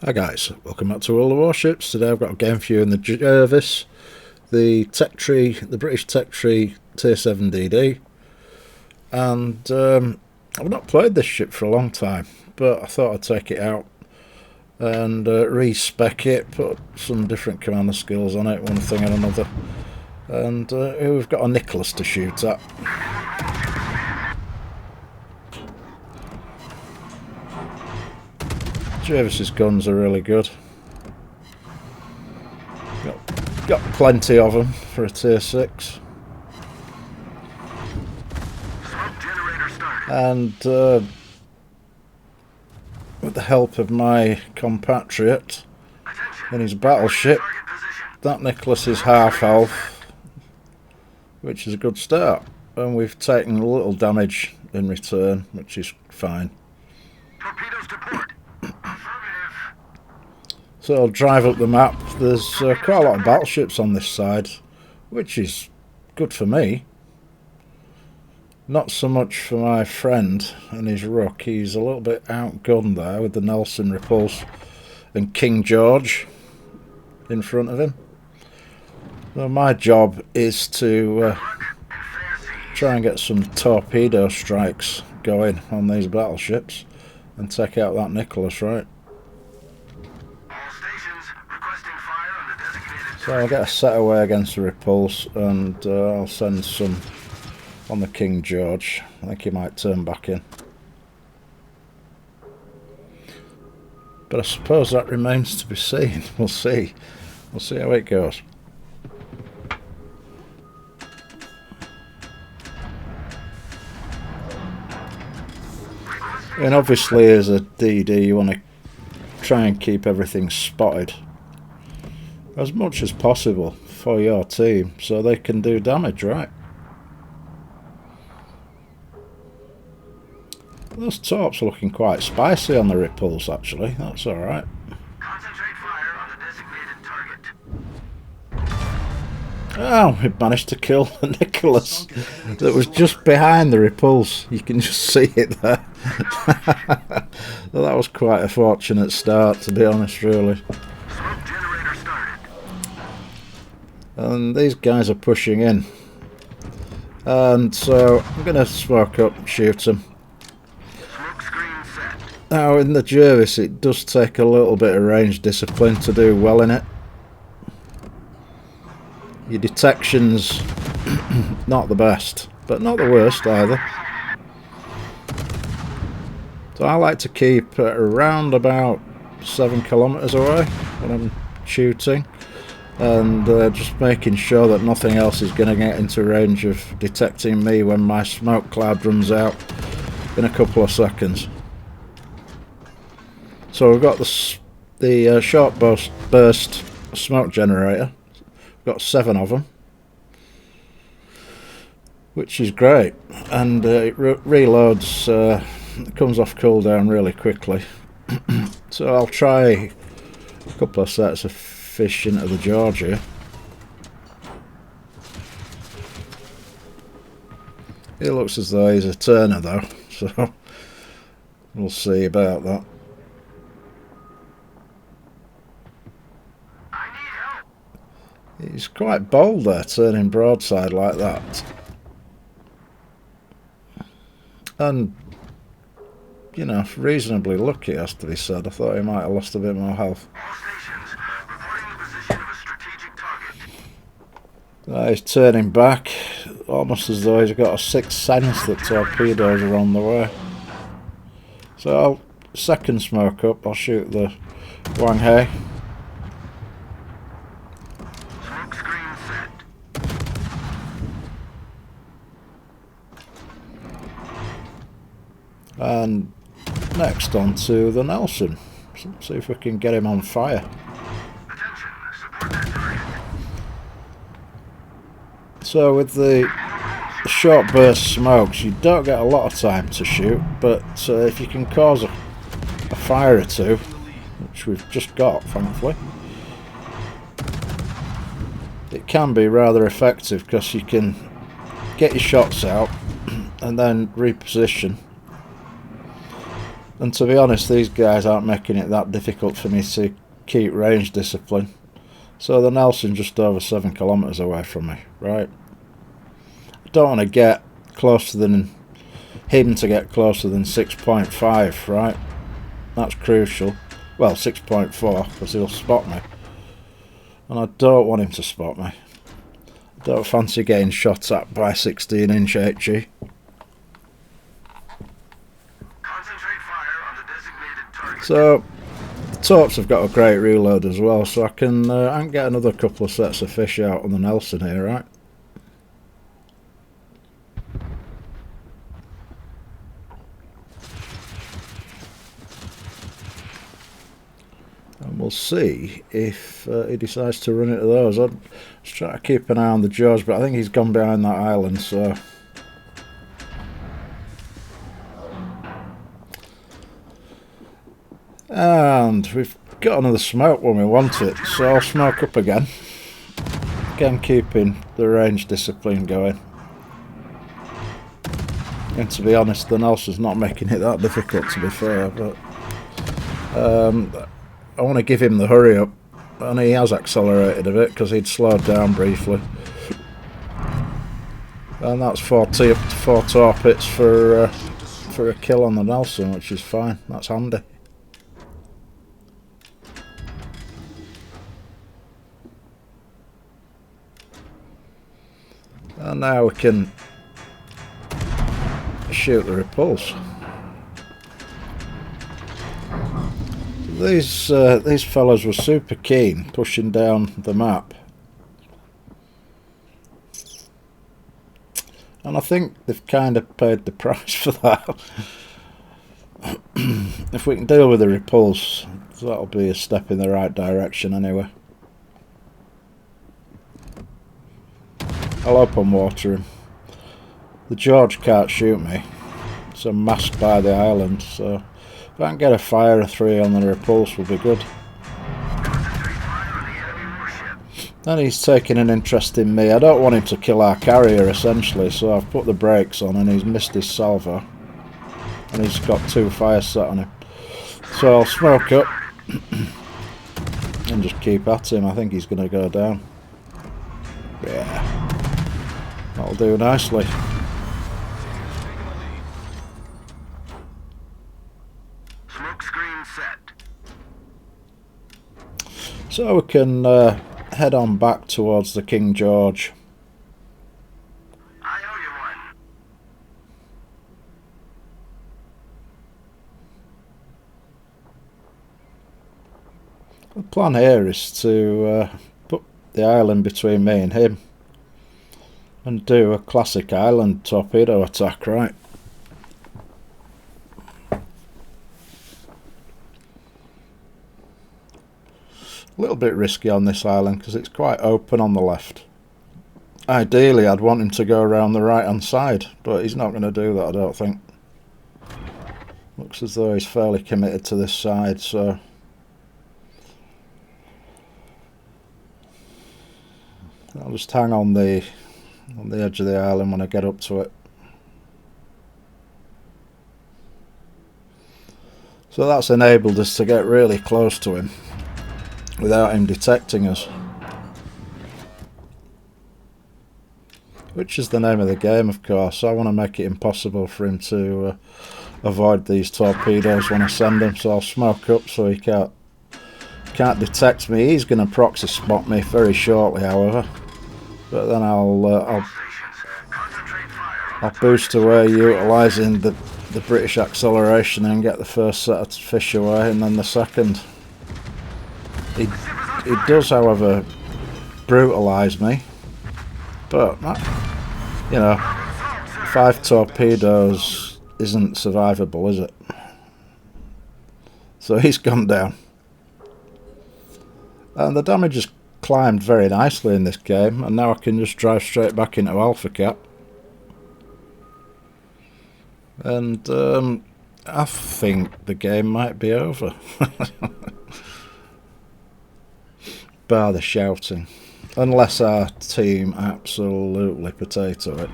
Hi guys, welcome back to all the Warships. Today I've got a game for you in the Jervis, the Tech Tree, the British Tech Tree Tier 7 DD, and I've not played this ship for a long time, but I thought I'd take it out and respec it, put some different commander skills on it, one thing and another, and here we've got a Nicholas to shoot at. Jervis's guns are really good. Got plenty of them for a tier 6. And with the help of my compatriot in his battleship, that Nicholas is half health, which is a good start. And we've taken a little damage in return, which is fine. Torpedoes to port. So I'll drive up the map. There's quite a lot of battleships on this side, which is good for me. Not so much for my friend and his Rook. He's a little bit outgunned there with the Nelson Repulse and King George in front of him. So my job is to try and get some torpedo strikes going on these battleships and take out that Nicholas, right? So I'll get a set away against the Repulse and I'll send some on the King George. I think he might turn back in. But I suppose that remains to be seen. We'll see. We'll see how it goes. And obviously as a DD you want to try and keep everything spotted as much as possible for your team so they can do damage, right? Those torps are looking quite spicy on the Repulse actually, that's alright. Concentrate fire on the designated target. Oh, we managed to kill the Nicholas that was just behind the Repulse. You can just see it there. Well, that was quite a fortunate start, to be honest, really. Smoke generator started. And these guys are pushing in. And so I'm going to smoke up and shoot them. Smoke screen set. Now, in the Jervis, it does take a little bit of range discipline to do well in it. Your detection's not the best, but not the worst either. So I like to keep around about 7 kilometers away when I'm shooting, and just making sure that nothing else is going to get into range of detecting me when my smoke cloud runs out in a couple of seconds. So we've got the short burst smoke generator. We've got 7 of them, which is great, and it reloads. It comes off cooldown really quickly. So I'll try a couple of sets of fish into the George here. It looks as though he's a turner though, so we'll see about that. I need help. He's quite bold there, turning broadside like that. And, you know, reasonably lucky, has to be said. I thought he might have lost a bit more health. All stations reporting the position of a strategic target. He's turning back, almost as though he's got a sixth sense that torpedoes are on the way. So I'll second smoke up, I'll shoot the Wang Hei. Smoke screen set. And next on to the Nelson. See if we can get him on fire. Attention, support that target. So with the short burst smokes, you don't get a lot of time to shoot, but if you can cause a fire or two, which we've just got, thankfully, it can be rather effective because you can get your shots out and then reposition And to be honest, these guys aren't making it that difficult for me to keep range discipline. So the Nelson's just over 7 kilometres away from me, right? I don't want to get closer than him to get closer than 6.5, right? That's crucial. Well, 6.4, because he'll spot me. And I don't want him to spot me. I don't fancy getting shot at by 16-inch HE. Concentrate fire on the designated target. So the Torps have got a great reload as well, so I can get another couple of sets of fish out on the Nelson here, right? And we'll see if he decides to run into those. I'll just try to keep an eye on the jaws, but I think he's gone behind that island, so... And we've got another smoke when we want it, so I'll smoke up again. Again, keeping the range discipline going. And to be honest, the Nelson's not making it that difficult, to be fair, but... I want to give him the hurry up, and he has accelerated a bit because he'd slowed down briefly. And that's 4 torpits for a kill on the Nelson, which is fine. That's handy. And now we can shoot the repulse. These fellas were super keen pushing down the map, and I think they've kind of paid the price for that. If we can deal with the repulse, that'll be a step in the right direction anyway. I'll open water him. The George can't shoot me, so I'm masked by the island, so if I can get a fire of 3 on the repulse will be good. And he's taking an interest in me. I don't want him to kill our carrier essentially, so I've put the brakes on and he's missed his salvo. And he's got 2 fires set on him. So I'll smoke up and just keep at him. I think he's going to go down. Yeah, that'll do nicely. Smoke screen set. So we can head on back towards the King George. I owe you one. The plan here is to put the island between me and him and do a classic island torpedo attack, right? A little bit risky on this island because it's quite open on the left. Ideally I'd want him to go around the right hand side, but he's not going to do that, I don't think. Looks as though he's fairly committed to this side, so I'll just hang on the edge of the island when I get up to it. So that's enabled us to get really close to him without him detecting us, which is the name of the game, of course. I want to make it impossible for him to avoid these torpedoes when I send them, so I'll smoke up so he can't detect me. He's going to proxy spot me very shortly, however, but then I'll boost away utilising the British acceleration and get the first set of fish away, and then the second. He does, however, brutalise me, but you know, 5 torpedoes isn't survivable, is it? So he's gone down, and the damage has climbed very nicely in this game, and now I can just drive straight back into Alpha Cap. And I think the game might be over. Bar the shouting. Unless our team absolutely potato it.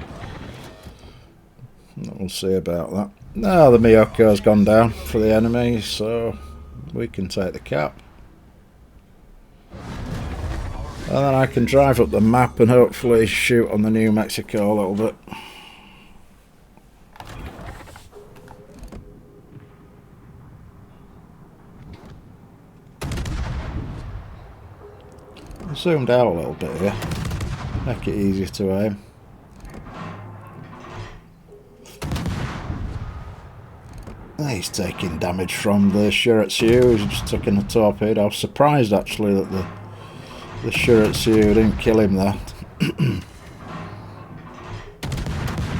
We'll see about that. Now the Miyoko's gone down for the enemy, so we can take the cap. And then I can drive up the map and hopefully shoot on the New Mexico a little bit. I zoomed out a little bit here, make it easier to aim. He's taking damage from the Shiratsu, he's just taking a torpedo. I was surprised actually that the Shiratsu didn't kill him there.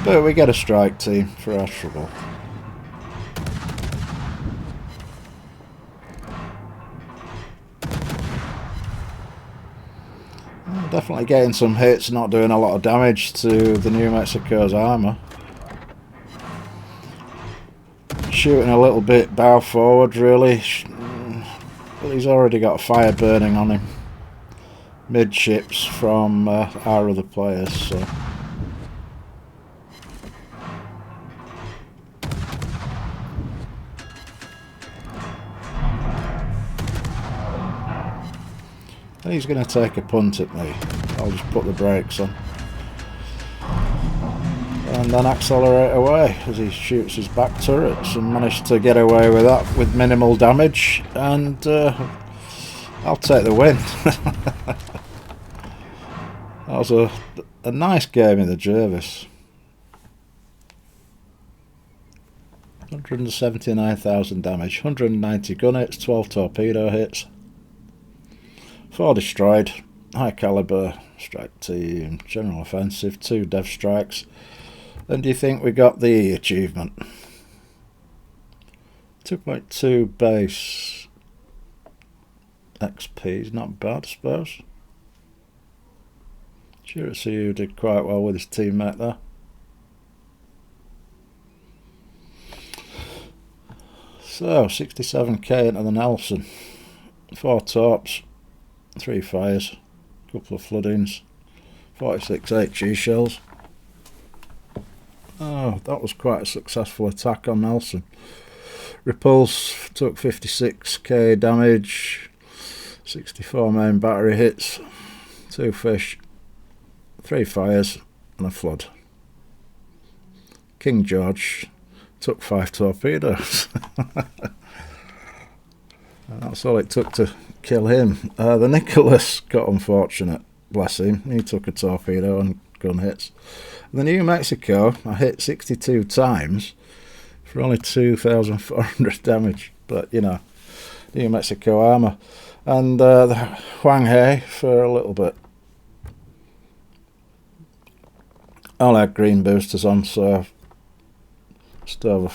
But we get a strike team for our trouble. Definitely getting some hits, not doing a lot of damage to the New Mexico's armour. Shooting a little bit bow forward really, but he's already got a fire burning on him midships from our other players, so he's going to take a punt at me. I'll just put the brakes on and then accelerate away as he shoots his back turrets, and managed to get away with that with minimal damage, and I'll take the win. That was a nice game in the Jervis. 179,000 damage, 190 gun hits, 12 torpedo hits, 4 destroyed, high caliber strike team, general offensive, 2 dev strikes. And do you think we got the E achievement? 2.2 base XP is not bad, I suppose. Shiratsu did quite well with his teammate there. So 67k into the Nelson, 4 torps, 3 fires, couple of floodings, 46 HE shells. Oh, that was quite a successful attack on Nelson. Repulse took 56k damage, 64 main battery hits, 2 fish, 3 fires and a flood. King George took 5 torpedoes. And that's all it took to kill him. The Nicholas got unfortunate, bless him. He took a torpedo and gun hits. The New Mexico, I hit 62 times for only 2,400 damage. But, you know, New Mexico armour. And the Huang He for a little bit. I only had green boosters on, so just over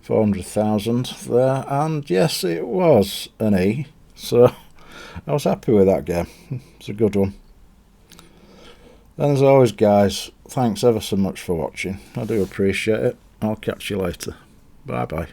400,000 there. And yes, it was an E. So I was happy with that game. It's a good one. And as always, guys, thanks ever so much for watching. I do appreciate it. I'll catch you later. Bye bye.